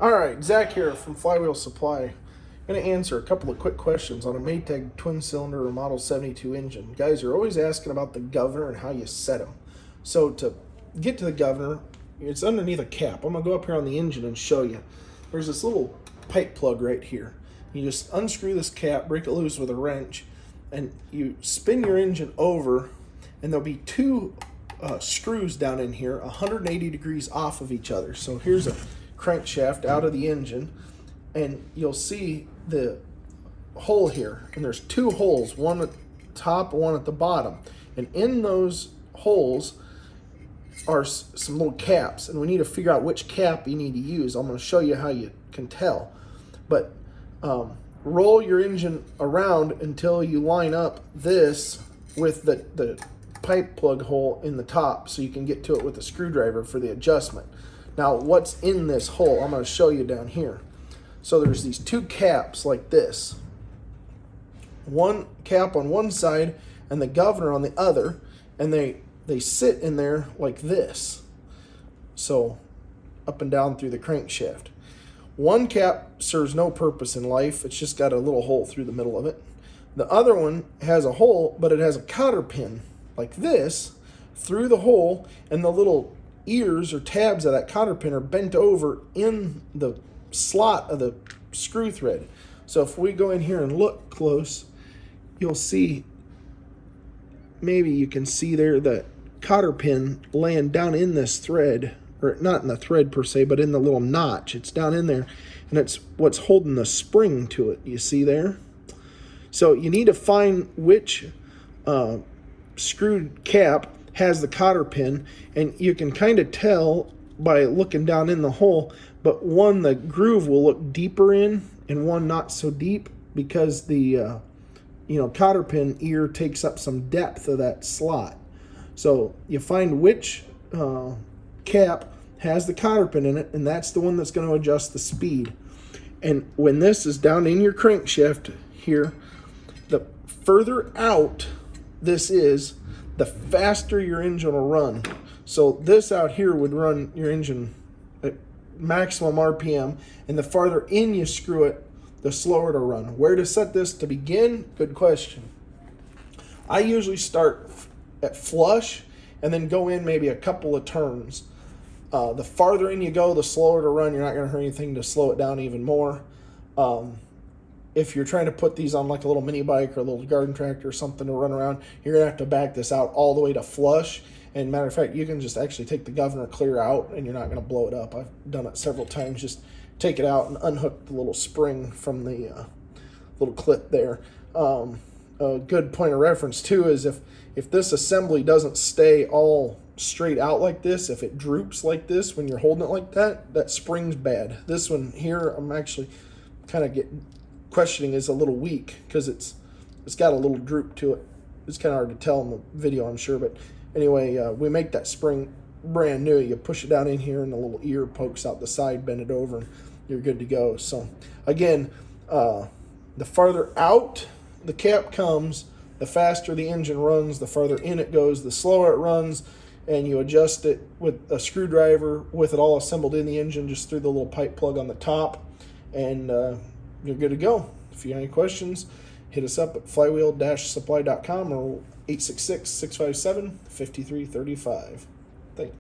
All right, Zach here from Flywheel Supply. I'm going to answer a couple of quick questions on a Maytag twin-cylinder Model 72 engine. Guys are always asking about the governor and how you set them. So to get to the governor, it's underneath a cap. I'm going to go up here on the engine and show you. There's this little pipe plug right here. You just unscrew this cap, break it loose with a wrench, and you spin your engine over, and there'll be two screws down in here 180 degrees off of each other. So here's a crankshaft out of the engine, and you'll see the hole here, and there's two holes, one at the top and one at the bottom, and in those holes are some little caps, and we need to figure out which cap you need to use. I'm going to show you how you can tell, but roll your engine around until you line up this with the pipe plug hole in the top so you can get to it with a screwdriver for the adjustment. Now, what's in this hole? I'm going to show you down here. So there's these two caps like this. One cap on one side and the governor on the other, and they sit in there like this. So up and down through the crankshaft. One cap serves no purpose in life. It's just got a little hole through the middle of it. The other one has a hole, but it has a cotter pin like this through the hole, and the little ears or tabs of that cotter pin are bent over in the slot of the screw thread. So if we go in here and look close, you'll see, maybe you can see there, the cotter pin laying down in this thread, or not in the thread per se, but in the little notch. It's down in there, and it's what's holding the spring to it. You see there? So you need to find which screwed cap has the cotter pin, and you can kind of tell by looking down in the hole, but one, the groove will look deeper in, and one not so deep, because the cotter pin ear takes up some depth of that slot. So you find which cap has the cotter pin in it, and that's the one that's going to adjust the speed. And when this is down in your crankshaft here, the further out this is, the faster your engine will run. So this out here would run your engine at maximum RPM, and the farther in you screw it, the slower it'll run. Where to set this to begin? Good question. I usually start at flush and then go in maybe a couple of turns. The farther in you go, the slower to run. You're not going to hurt anything to slow it down even more. If you're trying to put these on like a little mini bike or a little garden tractor or something to run around, you're going to have to back this out all the way to flush. And matter of fact, you can just actually take the governor clear out, and you're not going to blow it up. I've done it several times. Just take it out and unhook the little spring from the little clip there. A good point of reference too is if this assembly doesn't stay all straight out like this, if it droops like this when you're holding it like that, that spring's bad. This one here, I'm actually kind of questioning, is a little weak because it's got a little droop to it. It's kind of hard to tell in the video, I'm sure, but anyway, we make that spring brand new. You push it down in here, and the little ear pokes out the side, bend it over, and you're good to go. So again, the farther out the cap comes, the faster the engine runs. The farther in it goes, the slower it runs, and you adjust it with a screwdriver with it all assembled in the engine just through the little pipe plug on the top, and you're good to go. If you have any questions, hit us up at flywheel-supply.com or 866-657-5335.